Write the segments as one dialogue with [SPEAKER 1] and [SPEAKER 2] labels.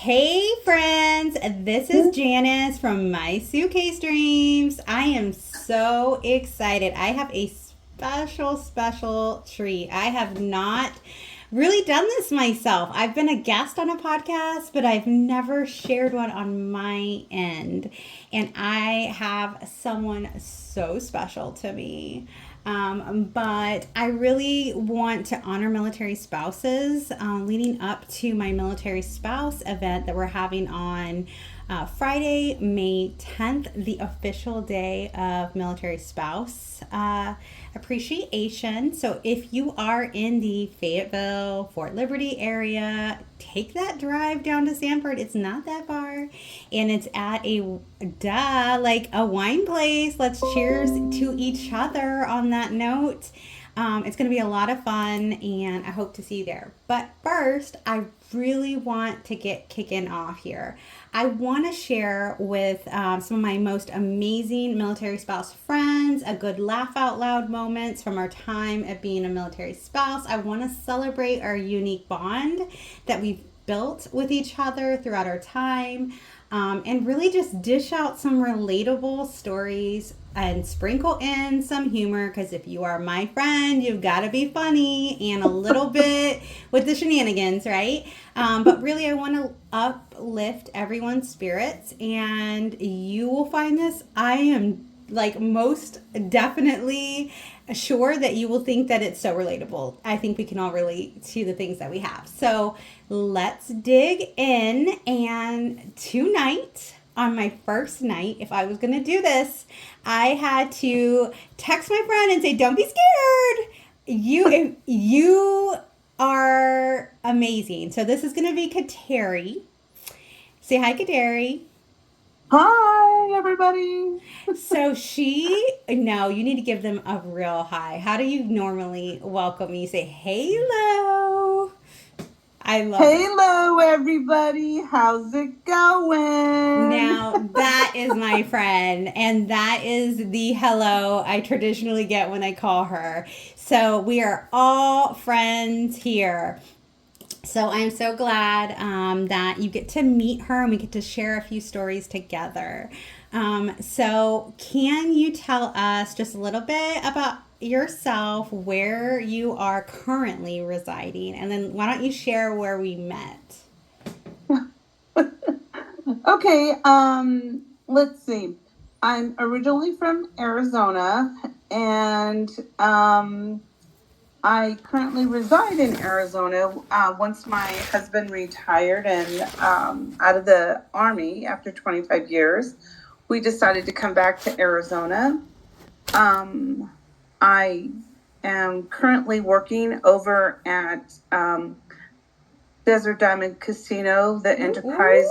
[SPEAKER 1] Hey friends, this is Janice from My Suitcase Dreams. I am so excited. I have a special treat. I have not really done this myself. I've been a guest on a podcast, but I've never shared one on my end. And I have someone so special to me. But I really want to honor military spouses leading up to my military spouse event that we're having on Friday, May 10th, the official day of military spouse appreciation. So if you are in the Fayetteville, Fort Liberty area, take that drive down to Sanford. It's not that far. And it's at like a wine place. Let's cheers to each other on that note. It's going to be a lot of fun, and I hope to see you there. But first, I really want to get kicking off here. I want to share with some of my most amazing military spouse friends a good laugh out loud moments from our time of being a military spouse. I want to celebrate our unique bond that we've built with each other throughout our time. And really just dish out some relatable stories and sprinkle in some humor, because if you are my friend, you've got to be funny and a little bit with the shenanigans, right? But really, I want to uplift everyone's spirits, and you will find this. I am like most definitely sure that you will think that it's so relatable. I think we can all relate to the things that we have. So let's dig in. And tonight, on my first night, if I was going to do this, I had to text my friend and say, "Don't be scared. You are amazing." So this is going to be Kateri. Say hi, Kateri.
[SPEAKER 2] Hi, everybody.
[SPEAKER 1] So no, you need to give them a real hi. How do you normally welcome me? You say, "Hello." I love it.
[SPEAKER 2] Hello, everybody. How's it going?
[SPEAKER 1] Now, that is my friend, and that is the hello I traditionally get when I call her. So, we are all friends here. So, I'm so glad that you get to meet her and we get to share a few stories together. So, can you tell us just a little bit about yourself, where you are currently residing, and then why don't you share where we met?
[SPEAKER 2] Okay, let's see. I'm originally from Arizona, and I currently reside in Arizona. Once my husband retired and out of the Army after 25 years, we decided to come back to Arizona. I am currently working over at Desert Diamond Casino, the Enterprise.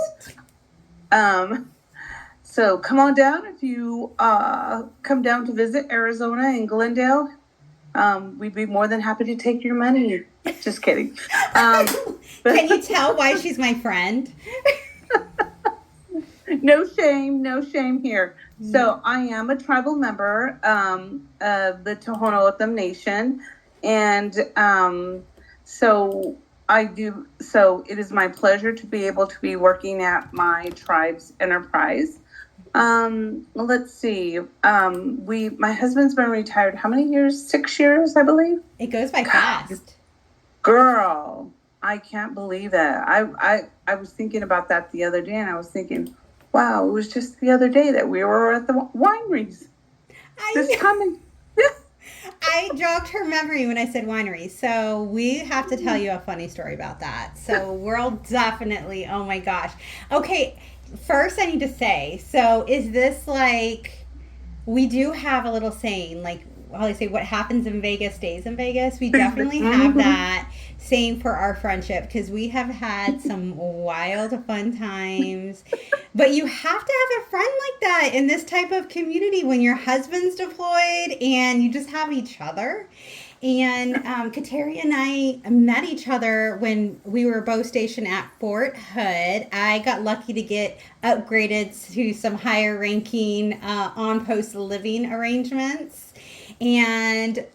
[SPEAKER 2] So come on down if you come down to visit Arizona in Glendale. We'd be more than happy to take your money. Just kidding.
[SPEAKER 1] Can you tell why she's my friend?
[SPEAKER 2] No shame here. So I am a tribal member of the Tohono O'odham Nation, and so I do. So it is my pleasure to be able to be working at my tribe's enterprise. Let's see. My husband's been retired how many years? 6 years, I believe.
[SPEAKER 1] It goes by fast.
[SPEAKER 2] Girl, I can't believe that. I was thinking about that the other day, and I was thinking, wow, it was just the other day that we were at the wineries. This coming.
[SPEAKER 1] I jogged her memory when I said winery. So we have to tell you a funny story about that. So we'll definitely, oh my gosh. Okay, first I need to say, so is this like, we do have a little saying, like, how they say, what happens in Vegas stays in Vegas. We definitely have that saying for our friendship, because we have had some wild fun times. But you have to have a friend like that in this type of community when your husband's deployed and you just have each other. And Kateri and I met each other when we were both stationed at Fort Hood. I got lucky to get upgraded to some higher ranking on post living arrangements. And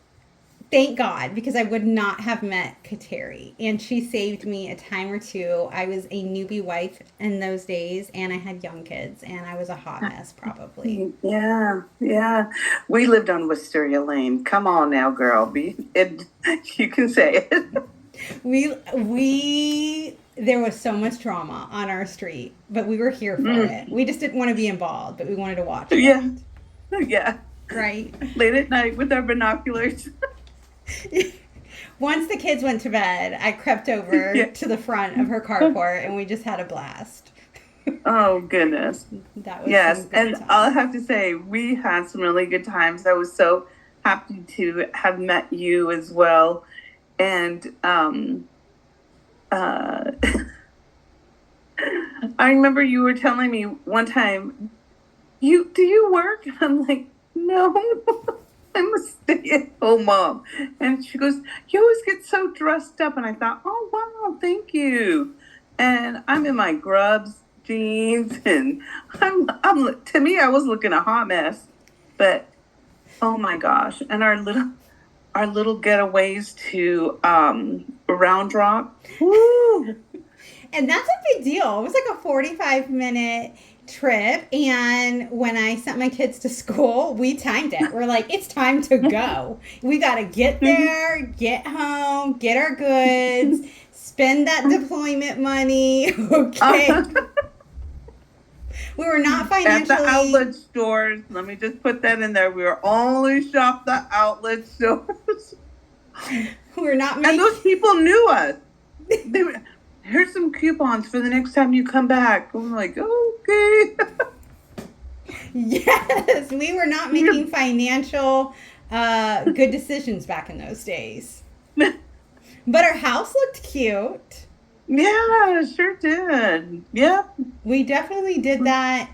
[SPEAKER 1] Thank God, because I would not have met Kateri. And she saved me a time or two. I was a newbie wife in those days, and I had young kids, and I was a hot mess, probably.
[SPEAKER 2] Yeah, yeah. We lived on Wisteria Lane. Come on now, girl. You can say it.
[SPEAKER 1] There was so much drama on our street, but we were here for it.
[SPEAKER 2] Mm,
[SPEAKER 1] We just didn't want to be involved, but we wanted to watch it,
[SPEAKER 2] yeah, yeah.
[SPEAKER 1] right?
[SPEAKER 2] Late at night with our binoculars.
[SPEAKER 1] Once the kids went to bed, I crept over
[SPEAKER 2] Yeah.
[SPEAKER 1] to the front of her carport and we just had a blast.
[SPEAKER 2] Oh, goodness.
[SPEAKER 1] That was some
[SPEAKER 2] Yes.
[SPEAKER 1] good
[SPEAKER 2] And I'll
[SPEAKER 1] times.
[SPEAKER 2] have to say, we had some really good times. I was so happy to have met you as well. And uh, I remember you were telling me one time, do you work? I'm like, no, I'm a stay-at-home mom. And she goes, you always get so dressed up. And I thought, oh wow, thank you. And I'm in my grubs, jeans, and I'm to me, I was looking a hot mess. But oh my gosh. And our little getaways to Round Rock. Woo!
[SPEAKER 1] And that's a big deal. It was like a 45-minute trip. And when I sent my kids to school, we timed it. We're like, it's time to go. We got to get there, get home, get our goods, spend that deployment money. Okay. We were not
[SPEAKER 2] At the
[SPEAKER 1] financially,
[SPEAKER 2] outlet stores, let me just put that in there. We were only shop the outlet stores.
[SPEAKER 1] we were not
[SPEAKER 2] And those
[SPEAKER 1] making,
[SPEAKER 2] people knew us. They were, here's some coupons for the next time you come back. I'm like, okay.
[SPEAKER 1] yes, we were not making financial good decisions back in those days. But our house looked cute.
[SPEAKER 2] Yeah, sure did. Yeah,
[SPEAKER 1] We definitely did that.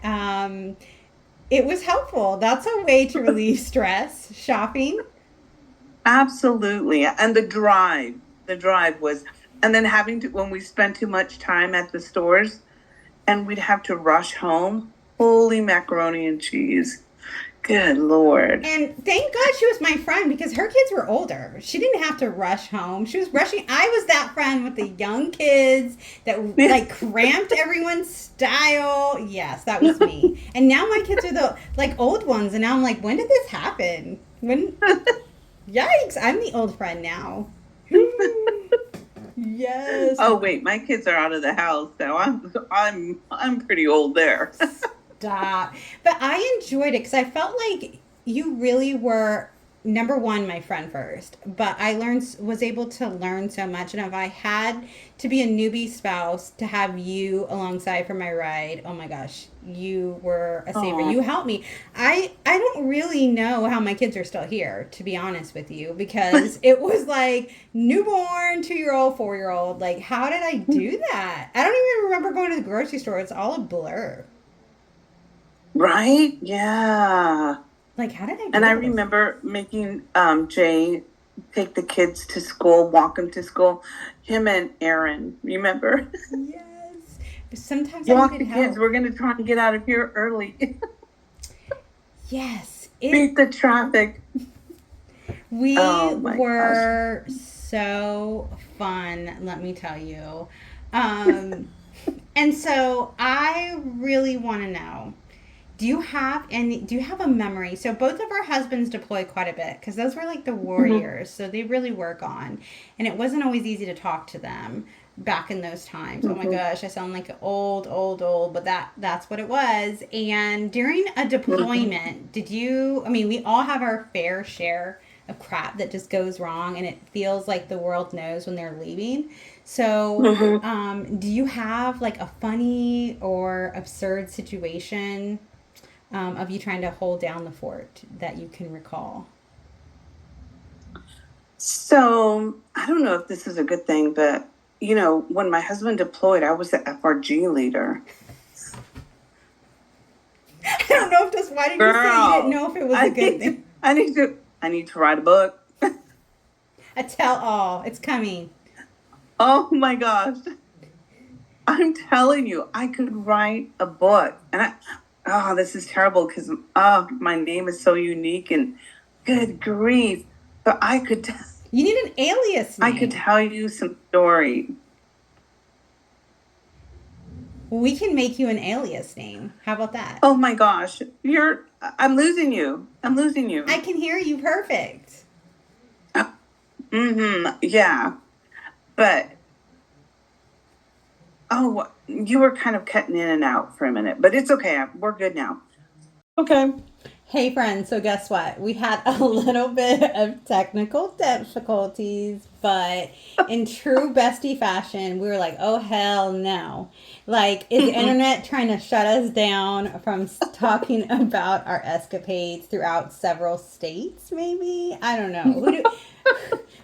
[SPEAKER 1] It was helpful. That's a way to relieve stress, shopping.
[SPEAKER 2] absolutely. And the drive was, and then having to, when we spent too much time at the stores and we'd have to rush home. Holy macaroni and cheese. Good Lord.
[SPEAKER 1] And thank God she was my friend because her kids were older. She didn't have to rush home. She was rushing. I was that friend with the young kids that like cramped everyone's style. Yes, that was me. And now my kids are the like old ones, and now I'm like, when did this happen? When? Yikes! I'm the old friend now. Yes.
[SPEAKER 2] Oh wait, my kids are out of the house, so I'm pretty old there.
[SPEAKER 1] Stop. But I enjoyed it because I felt like you really were number one, my friend first. But I was able to learn so much, and if I had to be a newbie spouse to have you alongside for my ride, oh my gosh, you were a saver.
[SPEAKER 2] Oh,
[SPEAKER 1] You helped me. I don't really know how my kids are still here, to be honest with you, because it was like newborn, 2 year old, 4 year old. Like, how did I do that? I don't even remember going to the grocery store. It's all a blur.
[SPEAKER 2] right? Yeah.
[SPEAKER 1] Like, how did I
[SPEAKER 2] And
[SPEAKER 1] do
[SPEAKER 2] I
[SPEAKER 1] all those?
[SPEAKER 2] remember making Jay take the kids to school, walk them to school. Him and Aaron, remember?
[SPEAKER 1] Yes. But sometimes I
[SPEAKER 2] Walk
[SPEAKER 1] needed
[SPEAKER 2] the kids.
[SPEAKER 1] help.
[SPEAKER 2] We're gonna try and get out of here early.
[SPEAKER 1] Yes. It
[SPEAKER 2] Beat the traffic.
[SPEAKER 1] we
[SPEAKER 2] Oh my gosh.
[SPEAKER 1] were so fun, let me tell you. Um and so I really want to know, do you have a memory? So both of our husbands deployed quite a bit because those were like the
[SPEAKER 2] Mhm.
[SPEAKER 1] warriors, so they really were gone, and it wasn't always easy to talk to them back in those times. Oh my
[SPEAKER 2] Mhm.
[SPEAKER 1] gosh, I sound like old, but that's what it was. And during a
[SPEAKER 2] Mhm.
[SPEAKER 1] deployment, did you, I mean, we all have our fair share of crap that just goes wrong and it feels like the world knows when they're leaving. So
[SPEAKER 2] Mhm.
[SPEAKER 1] do you have like a funny or absurd situation of you trying to hold down the fort that you can recall?
[SPEAKER 2] So I don't know if this is a good thing, but when my husband deployed, I was the FRG leader.
[SPEAKER 1] I don't know if just, why did you say you didn't
[SPEAKER 2] Girl,
[SPEAKER 1] know if it was a
[SPEAKER 2] I
[SPEAKER 1] good
[SPEAKER 2] need to,
[SPEAKER 1] thing?
[SPEAKER 2] I need to, I need to write a book.
[SPEAKER 1] A tell all. It's coming.
[SPEAKER 2] Oh my gosh. I'm telling you, I could write a book. Oh, this is terrible because my name is so unique and good grief. But
[SPEAKER 1] You need an alias
[SPEAKER 2] I could
[SPEAKER 1] name.
[SPEAKER 2] tell you some story.
[SPEAKER 1] We can make you an alias name. How about that?
[SPEAKER 2] Oh my gosh, I'm losing you. I'm losing you.
[SPEAKER 1] I can hear you perfect.
[SPEAKER 2] Yeah, but oh, you were kind of cutting in and out for a minute, but it's okay. We're good now. Okay.
[SPEAKER 1] Hey, friends, so guess what? We had a little bit of technical difficulties, but in true bestie fashion, we were like, oh, hell no. Like, is the internet trying to shut us down from talking about our escapades throughout several states, maybe? I don't know.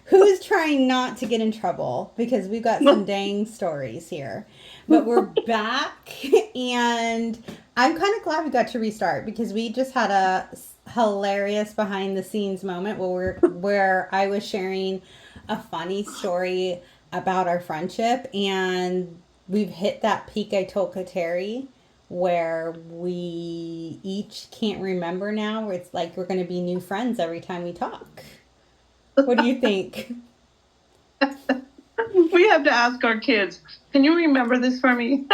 [SPEAKER 1] Who's trying not to get in trouble? Because we've got some dang stories here. But we're back, and I'm kind of glad we got to restart because we just had a hilarious behind the scenes moment where I was sharing a funny story about our friendship, and we've hit that peak I told Kateri where we each can't remember now, where it's like we're going to be new friends every time we talk. What do you think?
[SPEAKER 2] We have to ask our kids. Can you remember this for me?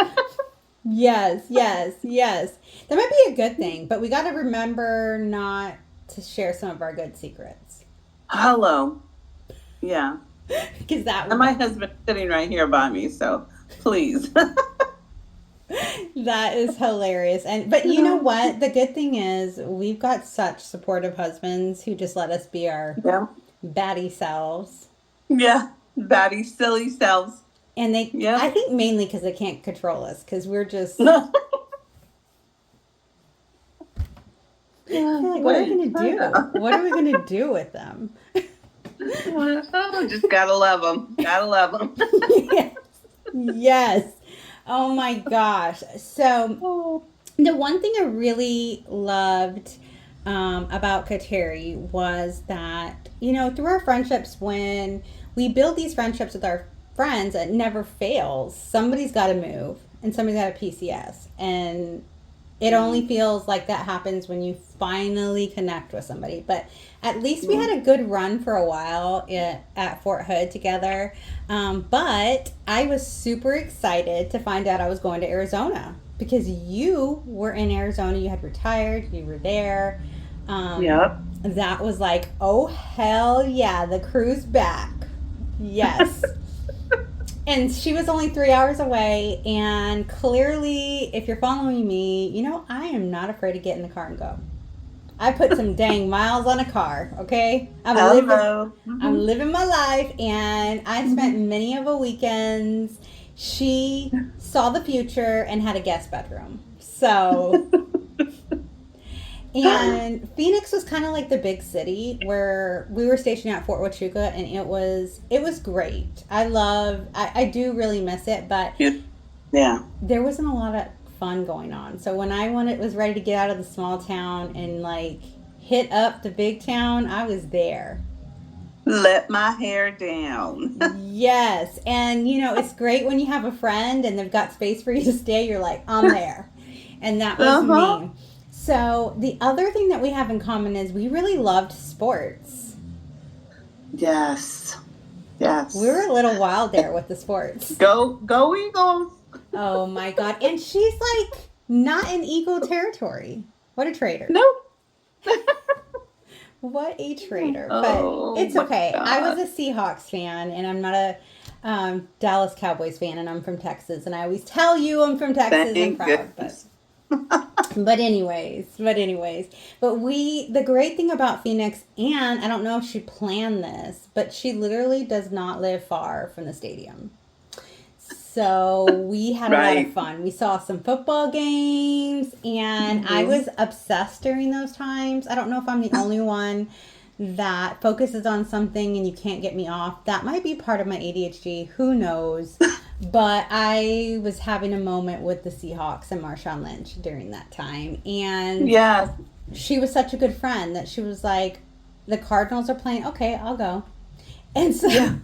[SPEAKER 1] Yes, yes, yes. That might be a good thing, but we got to remember not to share some of our good secrets.
[SPEAKER 2] Hello. Yeah.
[SPEAKER 1] Because that
[SPEAKER 2] And
[SPEAKER 1] would
[SPEAKER 2] my husband's sitting right here by me, so please.
[SPEAKER 1] that is hilarious. And but you know what? The good thing is we've got such supportive husbands who just let us be our
[SPEAKER 2] Yeah.
[SPEAKER 1] batty selves.
[SPEAKER 2] Yeah. Batty, silly selves.
[SPEAKER 1] And they
[SPEAKER 2] Yeah.
[SPEAKER 1] I think mainly because they can't control us because we're just they're like, what are we gonna do? What are we gonna do with them?
[SPEAKER 2] Oh, just gotta love them. Gotta love them.
[SPEAKER 1] Yes. Yes. Oh my gosh. So the one thing I really loved about Kateri was that, through our friendships, when we build these friendships with our friends, it never fails. Somebody's got to move and somebody's got a PCS. And it only feels like that happens when you finally connect with somebody. But at least we had a good run for a while at Fort Hood together. But I was super excited to find out I was going to Arizona because you were in Arizona. You had retired, you were there.
[SPEAKER 2] Yep.
[SPEAKER 1] That was like, oh, hell yeah, the crew's back. Yes. And she was only 3 hours away. And clearly, if you're following me, I am not afraid to get in the car and go. I put some dang miles on a car, okay?
[SPEAKER 2] Hello.
[SPEAKER 1] I'm living my life, and I spent many of the weekends. She saw the future and had a guest bedroom. So, and Phoenix was kind of like the big city where we were stationed at Fort Huachuca, and it was great. I do really miss it, but
[SPEAKER 2] Yeah.
[SPEAKER 1] there wasn't a lot of fun going on. So when I was ready to get out of the small town and like hit up the big town, I was there.
[SPEAKER 2] Let my hair down.
[SPEAKER 1] Yes, and it's great when you have a friend and they've got space for you to stay. You're like, I'm there, and that was me. So the other thing that we have in common is we really loved sports.
[SPEAKER 2] Yes. Yes.
[SPEAKER 1] We were a little wild there with the sports.
[SPEAKER 2] Go Eagles.
[SPEAKER 1] Oh my God. And she's like not in Eagle territory. What a traitor.
[SPEAKER 2] Nope.
[SPEAKER 1] What a traitor.
[SPEAKER 2] Oh,
[SPEAKER 1] but it's okay.
[SPEAKER 2] God.
[SPEAKER 1] I was a Seahawks fan, and I'm not a Dallas Cowboys fan, and I'm from Texas. And I always tell you I'm from Texas. I'm proud. But anyways. But the great thing about Phoenix, and I don't know if she planned this, but she literally does not live far from the stadium. So we had a lot of fun. We saw some football games, and I was obsessed during those times. I don't know if I'm the only one that focuses on something and you can't get me off. That might be part of my ADHD. Who knows? But I was having a moment with the Seahawks and Marshawn Lynch during that time. And she was such a good friend that she was like, the Cardinals are playing. Okay, I'll go. And so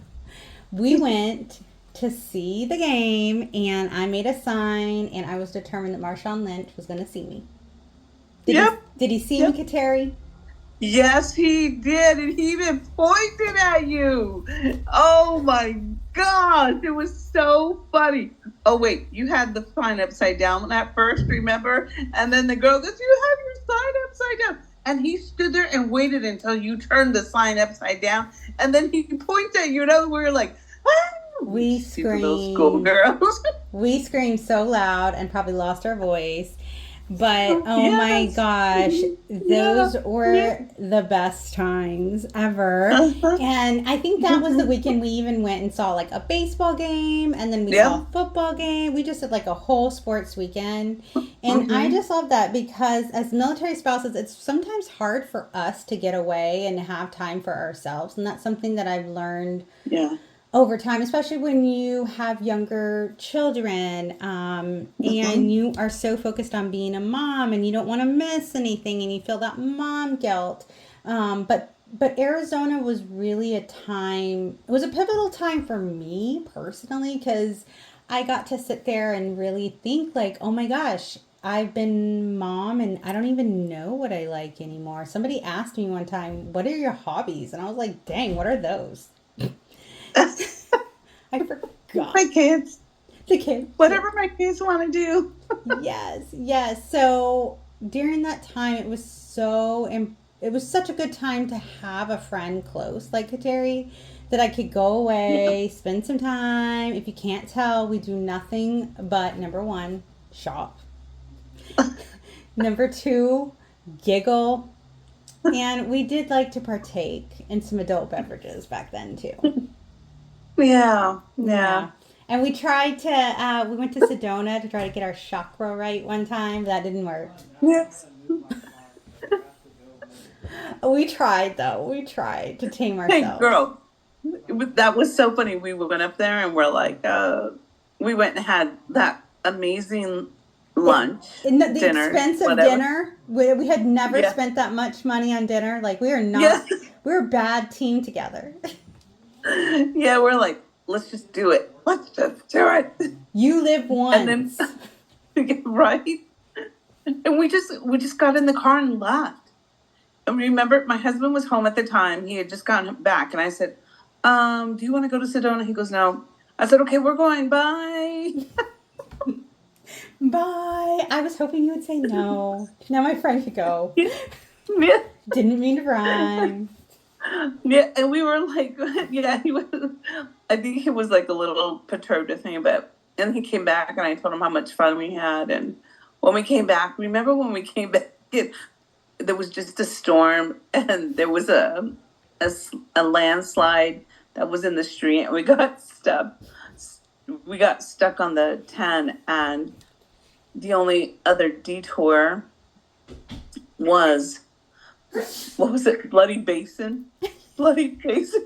[SPEAKER 1] we went to see the game, and I made a sign, and I was determined that Marshawn Lynch was going to see me. Did he see me, Kateri?
[SPEAKER 2] Yes, he did, and he even pointed at you. Oh my gosh, it was so funny. Oh wait, you had the sign upside down at first, remember? And then the girl goes, "You have your sign upside down." And he stood there and waited until you turned the sign upside down, and then he pointed at you, and we were like, "Ah, we
[SPEAKER 1] We
[SPEAKER 2] stupid little
[SPEAKER 1] screamed.
[SPEAKER 2] schoolgirls."
[SPEAKER 1] We screamed so loud and probably lost our voice. But oh my
[SPEAKER 2] Yes,
[SPEAKER 1] gosh,
[SPEAKER 2] yeah,
[SPEAKER 1] those
[SPEAKER 2] yeah.
[SPEAKER 1] were the best times ever.
[SPEAKER 2] Uh-huh.
[SPEAKER 1] And I think that was the weekend we even went and saw like a baseball game and then we saw
[SPEAKER 2] Yep.
[SPEAKER 1] a football game. We just did like a whole sports weekend. And I
[SPEAKER 2] Mm-hmm.
[SPEAKER 1] just love that because as military spouses, it's sometimes hard for us to get away and have time for ourselves. And that's something that I've learned
[SPEAKER 2] Yeah.
[SPEAKER 1] over time, especially when you have younger children, and
[SPEAKER 2] Mm-hmm.
[SPEAKER 1] you are so focused on being a mom and you don't want to miss anything and you feel that mom guilt. But Arizona was really a time, it was a pivotal time for me personally because I got to sit there and really think, like, oh my gosh, I've been mom and I don't even know what I like anymore. Somebody asked me one time, what are your hobbies? And I was like, dang, what are those? I forgot.
[SPEAKER 2] My kids,
[SPEAKER 1] The kids, yeah.
[SPEAKER 2] whatever my kids want to do.
[SPEAKER 1] Yes, yes. So during that time, it was such a good time to have a friend close like Kateri that I could go
[SPEAKER 2] Yeah.
[SPEAKER 1] away, spend some time. If you can't tell, we do nothing but number one, shop. Number two, giggle. And we did like to partake in some adult beverages back then too.
[SPEAKER 2] Yeah. Yeah.
[SPEAKER 1] Yeah. And we tried to, we went to Sedona to try to get our chakra right one time. That didn't work.
[SPEAKER 2] Yes.
[SPEAKER 1] We tried, though. We tried to tame
[SPEAKER 2] Hey,
[SPEAKER 1] ourselves.
[SPEAKER 2] girl, that was so funny. We went up there and we're like, we went and had that amazing
[SPEAKER 1] It,
[SPEAKER 2] lunch,
[SPEAKER 1] the
[SPEAKER 2] dinner,
[SPEAKER 1] expense of
[SPEAKER 2] whatever.
[SPEAKER 1] dinner, we had never
[SPEAKER 2] Yeah.
[SPEAKER 1] spent that much money on dinner. Like,
[SPEAKER 2] Yeah.
[SPEAKER 1] we were a bad team together.
[SPEAKER 2] Yeah. We're like, let's just do it. Let's just do it.
[SPEAKER 1] You live
[SPEAKER 2] And then,
[SPEAKER 1] once.
[SPEAKER 2] right. And we just got in the car and left. And remember, my husband was home at the time. He had just gotten back, and I said, "Do you want to go to Sedona?" He goes, "No." I said, "Okay, we're going. Bye."
[SPEAKER 1] Bye. I was hoping you would say no. Now my friend could go.
[SPEAKER 2] Yeah,
[SPEAKER 1] Didn't mean to rhyme.
[SPEAKER 2] yeah, and we were like, yeah, he was. I think he was like a little perturbed with me, but and he came back, and I told him how much fun we had, and when we came back, remember when we came back, there was just a storm, and there was a, a landslide that was in the street, and we got stuck. We got stuck on the 10, and the only other detour was, what was it, Bloody Basin? Bloody Basin.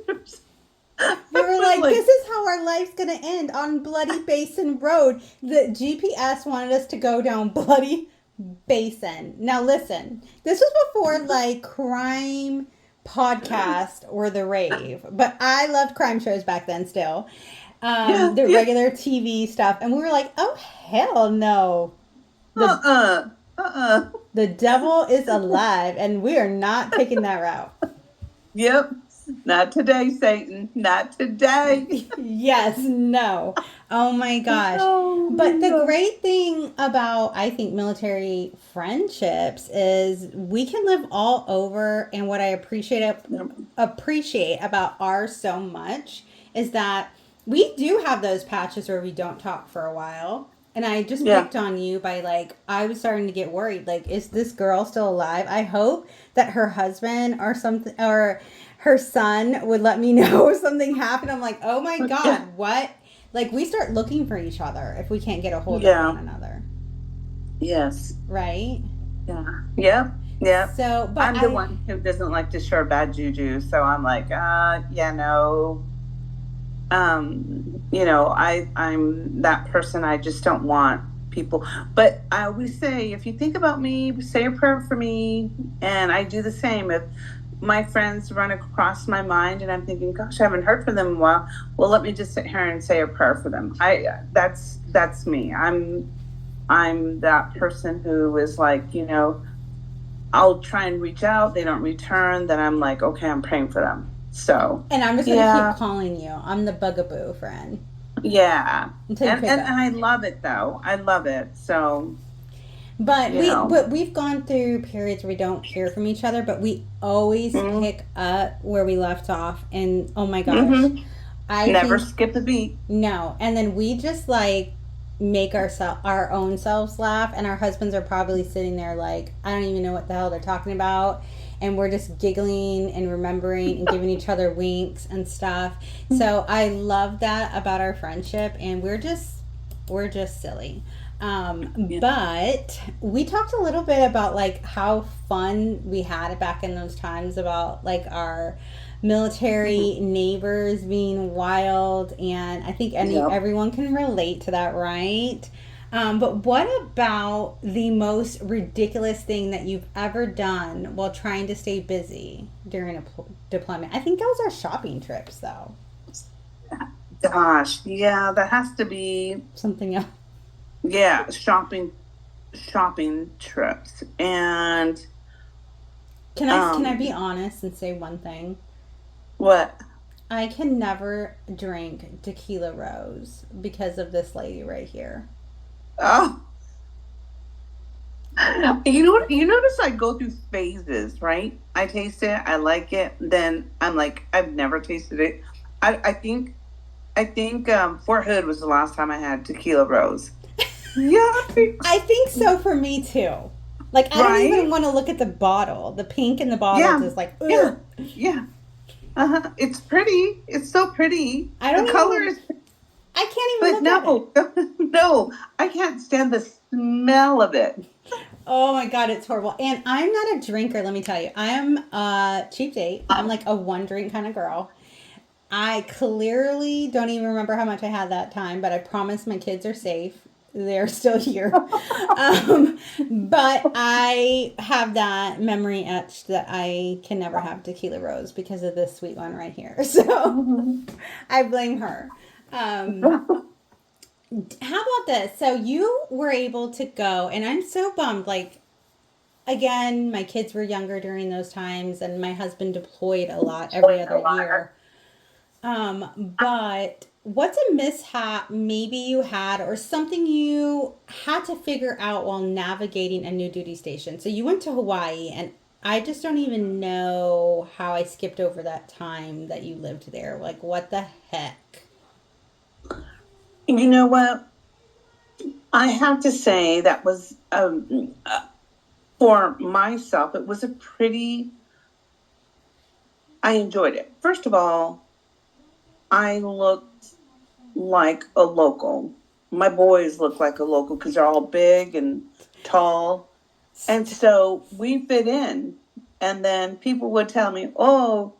[SPEAKER 1] We were
[SPEAKER 2] We're
[SPEAKER 1] like,
[SPEAKER 2] like,
[SPEAKER 1] this is how our life's gonna end on Bloody Basin Road. The GPS wanted us to go down Bloody Basin. Now listen, this was before like crime podcast or the rave, but I loved crime shows back then still.
[SPEAKER 2] yeah,
[SPEAKER 1] The
[SPEAKER 2] yeah,
[SPEAKER 1] regular TV stuff, and we were like, oh hell no, the
[SPEAKER 2] uh-uh, uh-uh.
[SPEAKER 1] the devil is alive, and we are not taking that route.
[SPEAKER 2] Yep, not today, Satan, not today.
[SPEAKER 1] Yes, no. Oh my gosh.
[SPEAKER 2] Oh
[SPEAKER 1] But
[SPEAKER 2] my
[SPEAKER 1] the
[SPEAKER 2] gosh.
[SPEAKER 1] great thing about, I think, military friendships is we can live all over. And what I appreciate about ours so much is that we do have those patches where we don't talk for a while. And I just
[SPEAKER 2] Yeah,
[SPEAKER 1] picked on you by like, I was starting to get worried. Like, is this girl still alive? I hope that her husband or something, or her son would let me know if something happened. I'm like, oh my
[SPEAKER 2] yeah,
[SPEAKER 1] God, what? Like, we start looking for each other if we can't get a hold of
[SPEAKER 2] yeah,
[SPEAKER 1] one another,
[SPEAKER 2] yes,
[SPEAKER 1] right?
[SPEAKER 2] yeah, yep, yep.
[SPEAKER 1] So, but
[SPEAKER 2] I'm the
[SPEAKER 1] I,
[SPEAKER 2] one who doesn't like to share bad juju, so I'm like, yeah, no, I'm that person. I just don't want people. But I always say, if you think about me, say a prayer for me, and I do the same. If my friends run across my mind and I'm thinking, gosh, I haven't heard from them in a while, well, let me just sit here and say a prayer for them. I That's me. I'm that person who is like, I'll try and reach out. They don't return. Then I'm like, okay, I'm praying for them. So,
[SPEAKER 1] And I'm just gonna keep
[SPEAKER 2] yeah,
[SPEAKER 1] calling you. I'm the bugaboo friend
[SPEAKER 2] yeah.
[SPEAKER 1] until you pick
[SPEAKER 2] And
[SPEAKER 1] up.
[SPEAKER 2] I love it though. I love it. So,
[SPEAKER 1] But
[SPEAKER 2] you know,
[SPEAKER 1] we've gone through periods where we don't hear from each other, but we always
[SPEAKER 2] mm,
[SPEAKER 1] pick up where we left off. And oh my gosh,
[SPEAKER 2] mm-hmm.
[SPEAKER 1] I
[SPEAKER 2] Never
[SPEAKER 1] think
[SPEAKER 2] skip a beat.
[SPEAKER 1] no. And then we just like make our own selves laugh, and our husbands are probably sitting there like I don't even know what the hell they're talking about, and we're just giggling and remembering and giving each other winks and stuff. So I love that about our friendship, and we're just silly.
[SPEAKER 2] Yeah.
[SPEAKER 1] But we talked a little bit about like how fun we had back in those times about like our
[SPEAKER 2] Mm-hmm.
[SPEAKER 1] military neighbors being wild, and I think
[SPEAKER 2] Yep.
[SPEAKER 1] everyone can relate to that, right? But what about the most ridiculous thing that you've ever done while trying to stay busy during a deployment? I think those are shopping trips, though.
[SPEAKER 2] Gosh, yeah, that has to be,
[SPEAKER 1] Something else.
[SPEAKER 2] yeah, shopping trips. And
[SPEAKER 1] Can I be
[SPEAKER 2] um
[SPEAKER 1] honest and say one thing?
[SPEAKER 2] what?
[SPEAKER 1] I can never drink tequila rose because of this lady right here.
[SPEAKER 2] Oh, you notice I go through phases, right? I taste it, I like it, then I'm like, I've never tasted it. I think Fort Hood was the last time I had tequila rose.
[SPEAKER 1] I
[SPEAKER 2] Yikes.
[SPEAKER 1] think so for me too. Like I don't even
[SPEAKER 2] Right?
[SPEAKER 1] want to look at the bottle. The pink in the bottle
[SPEAKER 2] Yeah.
[SPEAKER 1] is like
[SPEAKER 2] Yeah.
[SPEAKER 1] ugh.
[SPEAKER 2] Yeah. Uh-huh. It's pretty. It's so pretty.
[SPEAKER 1] I
[SPEAKER 2] The
[SPEAKER 1] don't even
[SPEAKER 2] color
[SPEAKER 1] want.
[SPEAKER 2] is,
[SPEAKER 1] I can't even
[SPEAKER 2] but
[SPEAKER 1] look at it.
[SPEAKER 2] no, no, I can't stand the smell of it.
[SPEAKER 1] Oh my god, it's horrible. And I'm not a drinker. Let me tell you, I am a cheap date. I'm like a one drink kind of girl. I clearly don't even remember how much I had that time, but I promise my kids are safe. They're still here. But I have that memory etched that I can never have tequila rose because of this sweet one right here. So
[SPEAKER 2] Mhm.
[SPEAKER 1] I blame her. Um, how about this? So you were able to go, and I'm so bummed. Like, again, my kids were younger during those times, and my husband deployed a lot every other year. But what's a mishap maybe you had or something you had to figure out while navigating a new duty station? So you went to Hawaii, and I just don't even know how I skipped over that time that you lived there. Like, what the heck?
[SPEAKER 2] You know what? I have to say that was for myself. It was a pretty. I enjoyed it. First of all, I looked like a local. My boys look like a local because they're all big and tall. And so we fit in. And then people would tell me, oh,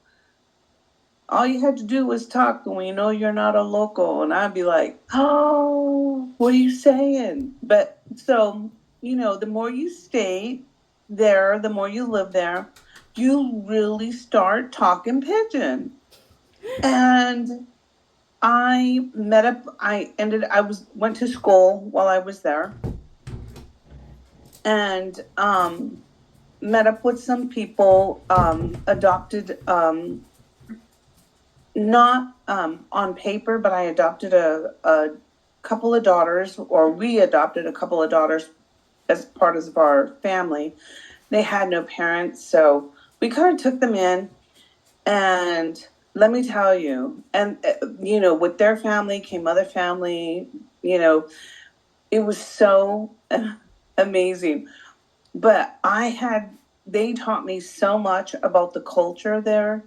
[SPEAKER 2] all you had to do was talk and we know you're not a local. And I'd be like, oh, what are you saying? But so, the more you stay there, the more you live there, you really start talking pigeon. And went to school while I was there and met up with some people, adopted, not on paper, but I adopted a couple of daughters, or we adopted a couple of daughters as part of our family. They had no parents, so we kind of took them in. And let me tell you, and with their family came other family, you know, it was so amazing. But they taught me so much about the culture there.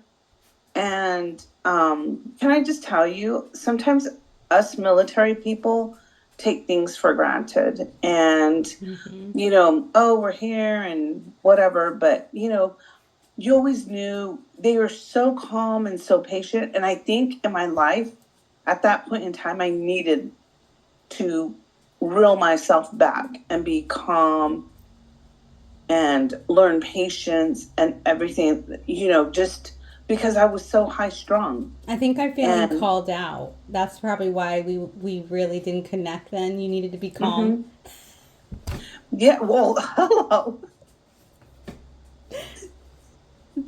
[SPEAKER 2] And can I just tell you, sometimes us military people take things for granted. And,
[SPEAKER 1] Mm-hmm.
[SPEAKER 2] oh, we're here and whatever. But, you always knew they were so calm and so patient. And I think in my life, at that point in time, I needed to reel myself back and be calm and learn patience and everything, just because I was so high strung.
[SPEAKER 1] I think I'm feeling
[SPEAKER 2] And
[SPEAKER 1] called out. That's probably why we really didn't connect then. You needed to be calm.
[SPEAKER 2] yeah, well, hello.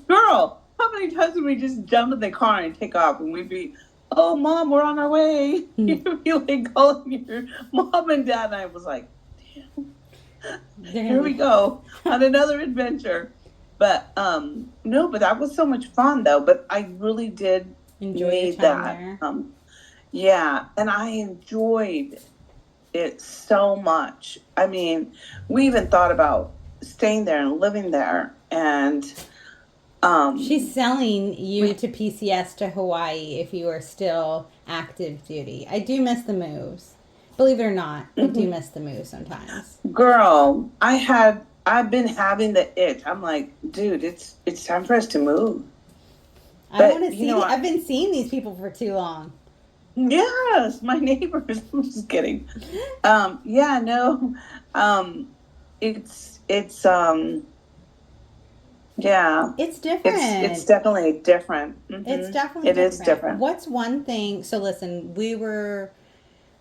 [SPEAKER 2] Girl, how many times would we just jump in the car and take off and we'd be, oh, mom, we're on our way. You'd be like calling your mom and dad. And I was like, here we go on another adventure. But no, but that was so much fun though. But I really did
[SPEAKER 1] enjoy
[SPEAKER 2] need
[SPEAKER 1] your time
[SPEAKER 2] that.
[SPEAKER 1] there.
[SPEAKER 2] Yeah, and I enjoyed it so much. I mean, we even thought about staying there and living there. And
[SPEAKER 1] She's selling you to PCS to Hawaii if you are still active duty. I do miss the moves. Believe it or not, I do miss the moves sometimes.
[SPEAKER 2] girl, I've been having the itch. I'm like, dude, it's time for us to move.
[SPEAKER 1] I want to see. I've been seeing these people for too long.
[SPEAKER 2] Yes, my neighbors. I'm just kidding. Yeah, no. It's yeah.
[SPEAKER 1] It's different.
[SPEAKER 2] It's definitely different.
[SPEAKER 1] It's definitely
[SPEAKER 2] it is different.
[SPEAKER 1] What's one thing? So listen, we were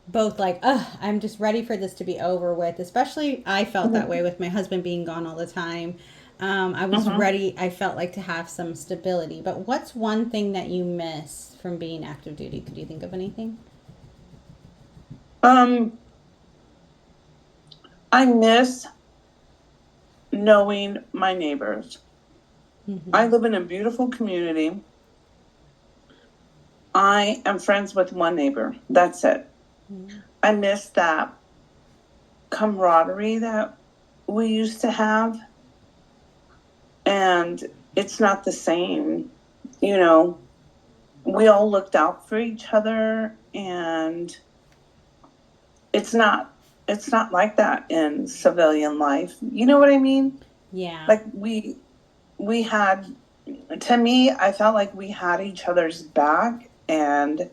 [SPEAKER 1] both like, ugh, I'm just ready for this to be over with. Especially, I felt that way with my husband being gone all the time. I was ready. I felt like to have some stability. But what's one thing that you miss from being active duty? Could you think of anything?
[SPEAKER 2] I miss knowing my neighbors. I live in a beautiful community. I am friends with one neighbor. That's it. I miss that camaraderie that we used to have. And it's not the same. You know, we all looked out for each other, and it's not like that in civilian life. You know what I mean?
[SPEAKER 1] Yeah.
[SPEAKER 2] Like we had, to me, I felt like we had each other's back, and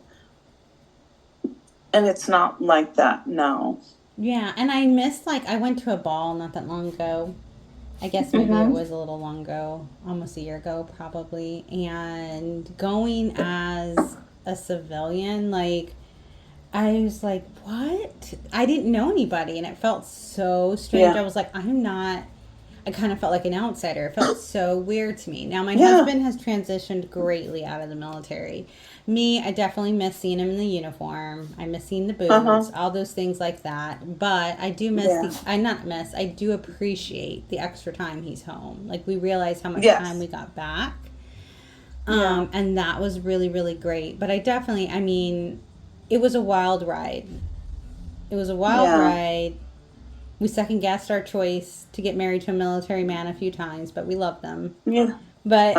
[SPEAKER 2] it's not like that now.
[SPEAKER 1] Yeah, and I missed, like, I went to a ball not that long ago. I guess maybe it was a little long ago, almost a year ago probably. And going as a civilian, like, I was like, what? I didn't know anybody, and it felt so strange.
[SPEAKER 2] Yeah.
[SPEAKER 1] I was like, I kind of felt like an outsider. It felt so weird to me. Now, my husband has transitioned greatly out of the military. Me, I definitely miss seeing him in the uniform. I miss seeing the boots, all those things like that. But I do miss I do appreciate the extra time he's home. Like, we realized how much time we got back. And that was really, really great. But I mean, it was a wild ride. It was a wild ride. We second guessed our choice to get married to a military man a few times, but we love them.
[SPEAKER 2] Yeah.
[SPEAKER 1] But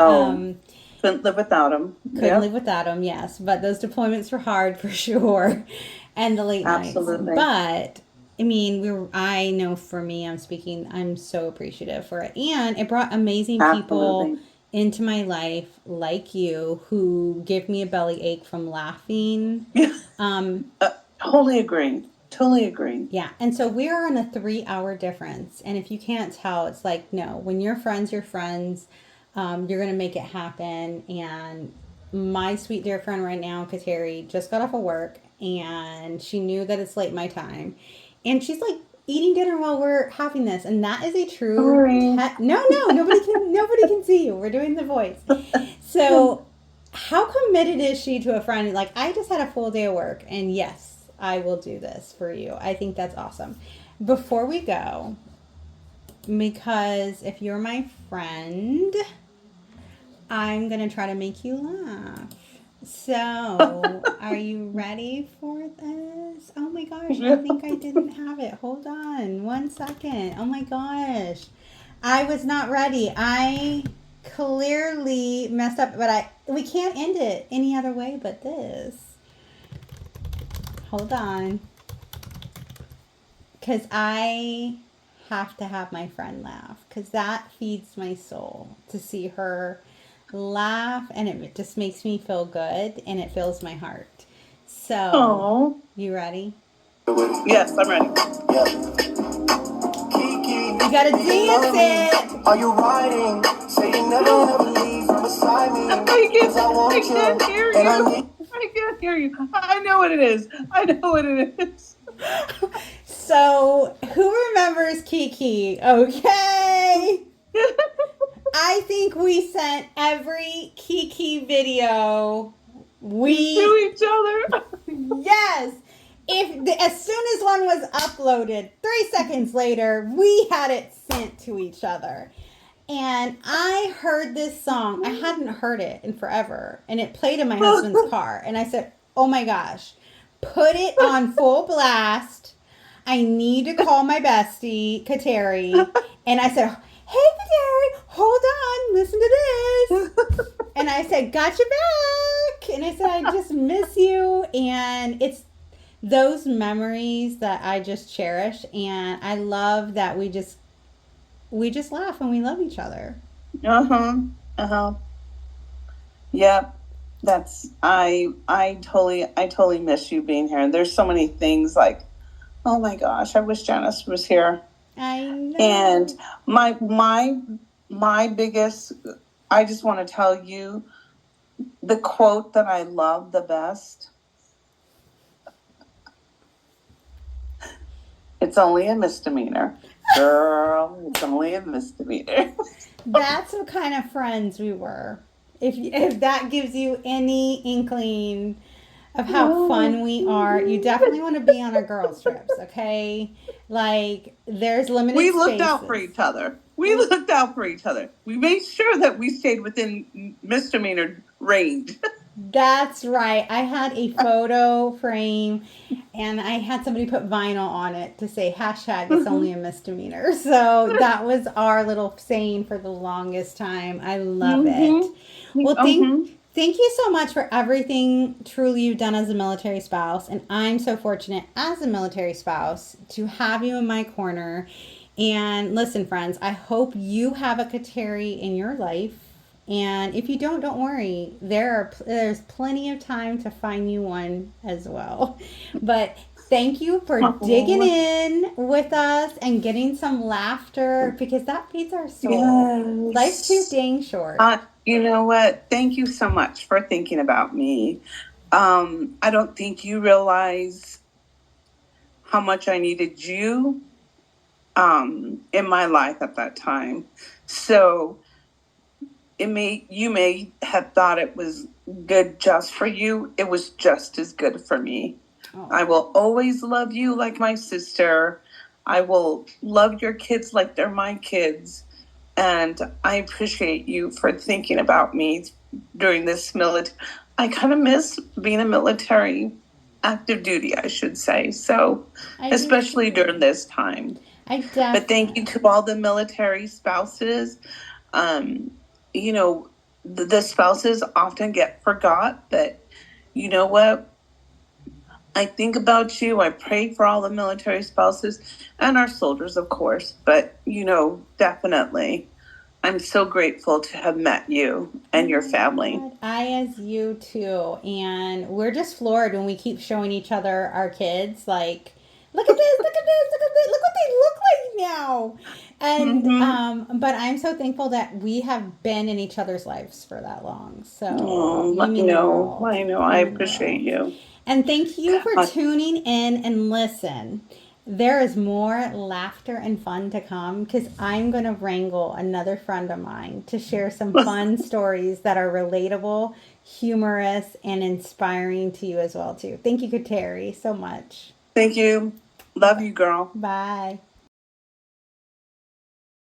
[SPEAKER 2] couldn't live without him.
[SPEAKER 1] Couldn't live without him, yes. But those deployments were hard for sure, and the late nights. But I mean, I know for me, I'm so appreciative for it, and it brought amazing people into my life like you who give me a belly ache from laughing.
[SPEAKER 2] Totally agree. Totally agree.
[SPEAKER 1] Yeah. And so we're on a 3-hour difference. And if you can't tell, it's like, no, when you're friends, you're friends. You're going to make it happen. And my sweet dear friend right now, Kateri, just got off of work and she knew that it's late my time. And she's like eating dinner while we're having this. And that is a true... No, nobody can see you. We're doing the voice. So how committed is she to a friend? Like, I just had a full day of work and yes, I will do this for you. I think that's awesome. Before we go, because if you're my friend, I'm going to try to make you laugh. So, are you ready for this? Oh my gosh, I think I didn't have it. Hold on 1 second. Oh my gosh. I was not ready. I clearly messed up, but we can't end it any other way but this. Hold on. Because I have to have my friend laugh. Because that feeds my soul to see her laugh. And it just makes me feel good. And it fills my heart. So, you ready?
[SPEAKER 2] Yes, I'm ready.
[SPEAKER 1] You gotta dance it.
[SPEAKER 3] Are you riding? Say you never leave from beside me.
[SPEAKER 2] I can't hear you. I can't hear you. I know what it is.
[SPEAKER 1] So, who remembers Kiki? Okay. I think we sent every Kiki video.
[SPEAKER 2] To
[SPEAKER 1] We
[SPEAKER 2] each other.
[SPEAKER 1] Yes. As soon as one was uploaded, 3 seconds later, we had it sent to each other. And I heard this song. I hadn't heard it in forever, and it played in my husband's car. And I said, "Oh my gosh, put it on full blast. I need to call my bestie, Kateri." And I said, "Hey, Kateri, hold on, listen to this." And I said, "Got your back." And I said, "I just miss you." And it's those memories that I just cherish. And I love that we just laugh and we love each other.
[SPEAKER 2] Uh-huh. Uh-huh. Yep. That's I totally miss you being here. And there's so many things like, oh my gosh, I wish Janice was here.
[SPEAKER 1] I know.
[SPEAKER 2] And my biggest, I just want to tell you the quote that I love the best. It's only a misdemeanor. Girl, it's only a misdemeanor.
[SPEAKER 1] That's what kind of friends we were. If that gives you any inkling of how fun we are, you definitely want to be on our girls' trips, okay? Like, there's limited
[SPEAKER 2] We
[SPEAKER 1] spaces.
[SPEAKER 2] looked out for each other. We looked out for each other. We made sure that we stayed within misdemeanor range.
[SPEAKER 1] That's right. I had a photo frame and I had somebody put vinyl on it to say hashtag it's only a misdemeanor. So that was our little saying for the longest time. I love it. Well, thank you so much for everything truly you've done as a military spouse. And I'm so fortunate as a military spouse to have you in my corner. And listen, friends, I hope you have a Kateri in your life. And if you don't worry. There's plenty of time to find you one as well. But thank you for digging in with us and getting some laughter because that feeds our soul. Life's too
[SPEAKER 2] Yes.
[SPEAKER 1] dang short.
[SPEAKER 2] You know what? Thank you so much for thinking about me. I don't think you realize how much I needed you in my life at that time. So you may have thought it was good just for you. It was just as good for me.
[SPEAKER 1] Oh.
[SPEAKER 2] I will always love you like my sister. I will love your kids like they're my kids. And I appreciate you for thinking about me during this military. I kind of miss being a military active duty, I should say. So, especially during this time. But thank you to all the military spouses. You know, the spouses often get forgot, but you know what? I think about you. I pray for all the military spouses and our soldiers, of course. But, definitely, I'm so grateful to have met you and your family.
[SPEAKER 1] I as you too. And we're just floored when we keep showing each other our kids. Like, look at this, look at this, look at this, look what they look like now. And but I'm so thankful that we have been in each other's lives for that long. So
[SPEAKER 2] I know. I appreciate you.
[SPEAKER 1] And thank you for tuning in and listen. There is more laughter and fun to come because I'm going to wrangle another friend of mine to share some fun stories that are relatable, humorous, and inspiring to you as well too. Thank you, Kateri, so much.
[SPEAKER 2] Thank you. Love you, girl.
[SPEAKER 1] Bye.